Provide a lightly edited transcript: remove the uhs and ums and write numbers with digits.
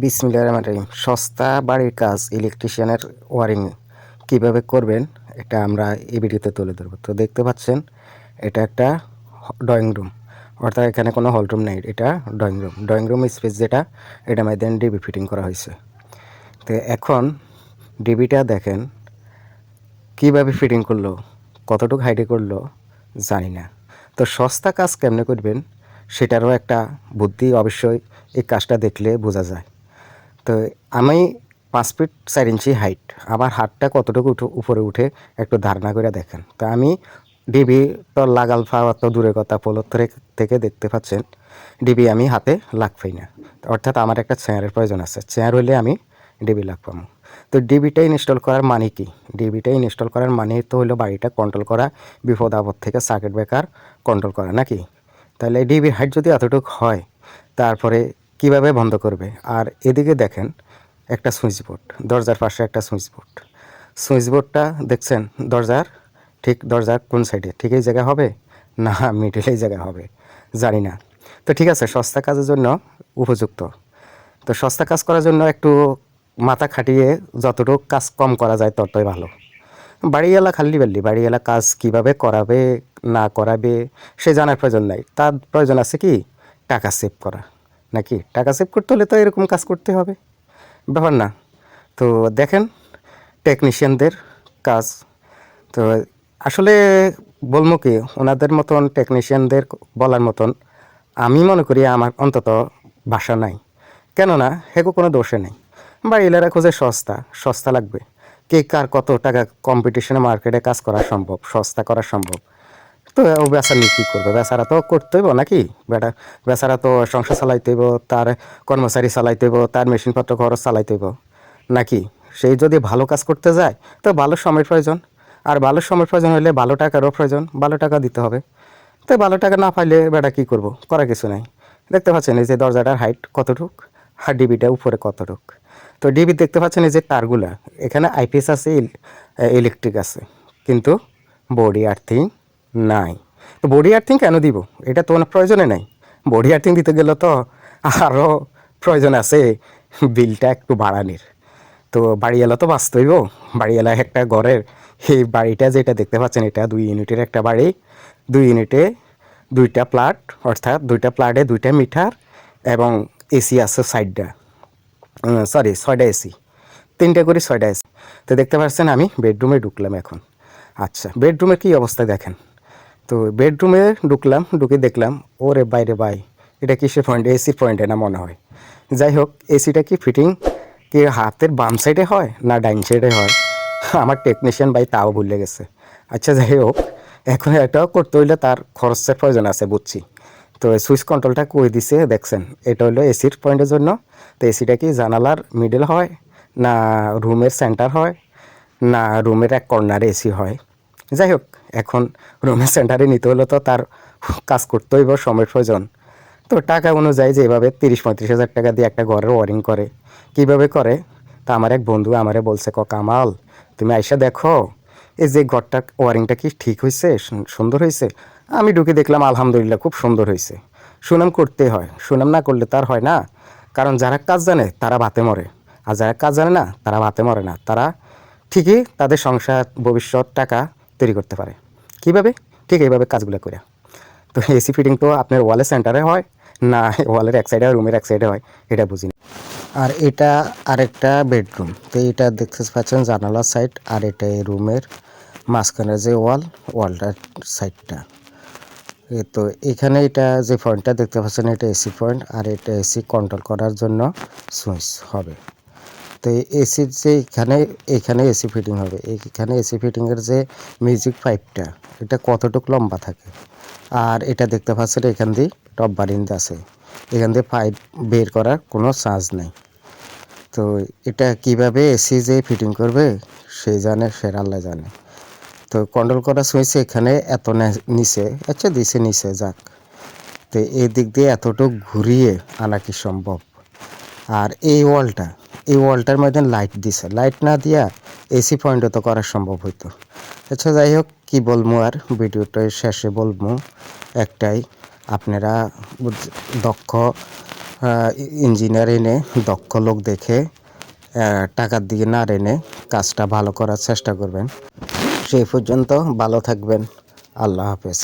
বিসমিল্লাহির রহমানির রহিম। সস্তা বাড়ির কাজ ইলেকট্রিশিয়ানের ওয়ারিং কিভাবে করবেন এটা আমরা এই ভিডিওতে তুলে ধরব। তো দেখতে পাচ্ছেন এটা একটা ড্রয়িং রুম, অর্থাৎ এখানে কোনো হল রুম নেই, এটা ড্রয়িং রুম স্পেস যেটা এটা মধ্যে ডিবি ফিটিং করা হয়েছে। তো এখন ডিবিটা দেখেন কিভাবে ফিটিং করলো, কতটুকু হাইটে করলো জানি না। তো সস্তা কাজ কেমনে করবেন সেটারও একটা বুদ্ধি অবশ্যই এই কাজটা দেখলে বোঝা যায়। তো আমি 5 ফিট 4 ইঞ্চি হাইট, আমার হাতটা কতটুকু উপরে উঠে একটু ধারণা করে দেখেন। তো আমি ডিবি তো লাগাল পাওয়া তো দূরের কথা, পোলোর থেকে দেখতে পাচ্ছেন ডিবি আমি হাতে লাগবেই না, অর্থাৎ আমার একটা চেয়ারের প্রয়োজন আছে। চেয়ার হলে আমি ডিবি লাগপাম। তো ডিবিটা ইনস্টল করার মানে কি? ডিবিটা ইনস্টল করার মানে তো হলো বাড়িটা কন্ট্রোল করা, বিপদ আপদ থেকে সার্কিট ব্রেকার কন্ট্রোল করা নাকি। তাহলে ডিবির হাইট যদি এতটুকু হয় তারপরে কিভাবে বন্ধ করবে? আর এদিকে দেখেন একটা সুইচ বোর্ড, দরজার পাশে একটা সুইচ বোর্ডটা দেখছেন দরজার কোন সাইডে, ঠিক এই জায়গা হবে না মিডল এই জায়গা হবে জানি না। তো ঠিক আছে, সস্তা কাজের জন্য উপযুক্ত। তো সস্তা কাজ করার জন্য একটু মাথা খাটিয়ে যতটুকু কাজ কম করা যায় ততই ভালো। বাড়িওয়ালা বাড়িওয়ালা কাজ কিভাবে করাবে না করাবে সে জানার প্রয়োজন নাই, তার প্রয়োজন আছে কি টাকা সেভ করা নাকি। টাকা সেভ করতে হলে তো এরকম কাজ করতে হবে, ব্যাপার না। তো দেখেন টেকনিশিয়ানদের কাজ, তো আসলে বলবো কি ওনাদের মতন টেকনিশিয়ানদের বলার মতন আমি মনে করি আমার অন্তত ভাষা নাই। কেননা হেগো কোনো দোষে নেই, বাড়িওয়ালারা খোঁজে সস্তা লাগবে। কে কার কত টাকা কম্পিটিশনে মার্কেটে কাজ করা সম্ভব, সস্তা করা সম্ভব। তো ও বেচারা নিয়ে কী করবে? বেচারা তো করতে হইব নাকি, বেচারা তো সংসার চালাইতে হইব, তার কর্মচারী চালাইতে হইব, তার মেশিনপত্র খরচ চালাইতে হইব নাকি। সেই যদি ভালো কাজ করতে যায় তো ভালো সময়ের প্রয়োজন, আর ভালো সময়ের প্রয়োজন হলে ভালো টাকারও প্রয়োজন, ভালো টাকা দিতে হবে। তো ভালো টাকা না পাইলে বেটা কী করবো, করার কিছু নাই। দেখতে পাচ্ছেন এই যে দরজাটার হাইট কতটুক, আর ডিবিটা উপরে কতটুক। তো ডিবি দেখতে পাচ্ছেন এই যে তারগুলা, এখানে আইপিএস আছে, ইলেকট্রিক আছে, কিন্তু বডি আর্থিং নাই। তো বডি আর্থিং কেন দিব? এটা তো প্রয়োজনে নাই। বডি আর্থিং দিতে গেলে তো আরও প্রয়োজন আছে বিলটা একটু বাড়ানির। তো বাড়িওয়ালা তো বাঁচতে হইব। বাড়িওয়ালা একটা ঘরের এই বাড়িটা যেটা দেখতে পাচ্ছেন এটা 2 ইউনিটের একটা বাড়ি। 2 ইউনিটে 2টা প্লাট, অর্থাৎ 2টা প্লাটে 2টা মিটার এবং এসি আছে সাইডটা, সরি 6টা এসি, 3টে করে 6টা এসি। তো দেখতে পাচ্ছেন আমি বেডরুমে ঢুকলাম এখন। আচ্ছা, বেডরুমের কী অবস্থা দেখেন। তো বেডরুমে ঢুকলাম, ঢুকে দেখলাম ওরে বাইরে ভাই, এটা কিসের পয়েন্ট? এসির পয়েন্টে না মনে হয়। যাই হোক, এসিটা কি ফিটিং কি হাতের বাম সাইডে হয় না ডাইন সাইডে হয় আমার টেকনিশিয়ান ভাই তাও ভুলে গেছে। আচ্ছা যাই হোক, এখন এটাও করতে হইলে তার খরচের প্রয়োজন আছে বুঝছি। তো সুইচ কন্ট্রোলটা কই দিছে দেখছেন, এটা হলো এসির পয়েন্টের জন্য। তো এসিটা কি জানালার মিডল হয় না রুমের সেন্টার হয় না রুমের এক কর্নারে এসি হয়? যাই হোক, এখন রুমের সেন্টারে নিতে হলে তো তার কাজ করতে হইব, সময়ের প্রয়োজন। তো টাকা অনুযায়ী যেভাবে 30-35 হাজার টাকা দিয়ে একটা ঘরের ওয়ারিং করে, কীভাবে করে তা আমার এক বন্ধু আমারে বলছে, কামাল তুমি আইসা দেখো এই যে ঘরটা ওয়ারিংটা কি ঠিক হয়েছে, সুন্দর হয়েছে। আমি ঢুকে দেখলাম আলহামদুলিল্লাহ খুব সুন্দর হয়েছে। সুনাম করতে হয়, সুনাম না করলে তার হয় না। কারণ যারা কাজ জানে তারা ভাতে মরে, আর যারা কাজ জানে না তারা ভাতে মরে না। তারা ঠিকই তাদের সংসার ভবিষ্যৎ টাকা তৈরি করতে পারে। কীভাবে? ঠিক এইভাবে কাজগুলো করে। তো এসি ফিটিং তো আপনার ওয়ালের সেন্টারে হয় না ওয়ালের এক সাইডে রুমের এক সাইডে হয়, এটা বুঝিনি। আর এটা আরেকটা বেডরুম, তো এটা দেখতে পাচ্ছেন জানালার সাইড, আর এটা এই রুমের মাঝখানে যে ওয়ালটার সাইডটা। তো এখানে এটা যে পয়েন্টটা দেখতে পাচ্ছেন এটা এসি পয়েন্ট, আর এটা এসি কন্ট্রোল করার জন্য সুইচ হবে। তো এসির যে এখানে এসি ফিটিং হবে, এখানে এসি ফিটিংয়ের যে মিউজিক পাইপটা এটা কতটুকু লম্বা থাকে। আর এটা দেখতে পাচ্ছেন এখান দিয়ে টপ বারিন্দা আছে, এখান দিয়ে পাইপ বের করার কোনো চার্জ নেই। তো এটা কিভাবে এসি যে ফিটিং করবে সে জানে, সে আল্লাহ জানে। তো কন্ট্রোল করা সুইচ এখানে এত নিচে, আচ্ছা দিছে নিচে যাক। তো এই দিক দিয়ে এতটুকু ঘুরিয়ে আনা কি সম্ভব? আর এই ওয়ালটার মধ্যে লাইট দিছে, লাইট না দিয়া এসি পয়েন্টও তো করা সম্ভব হইতো। আচ্ছা যাই হোক, কী বলবো আর, ভিডিওটার শেষে বলবো একটাই, আপনারা দক্ষ ইঞ্জিনিয়ার এনে দক্ষ লোক দেখে টাকার দিকে না এনে কাজটা ভালো করার চেষ্টা করবেন। সেই পর্যন্ত ভালো থাকবেন। আল্লাহ হাফেজ।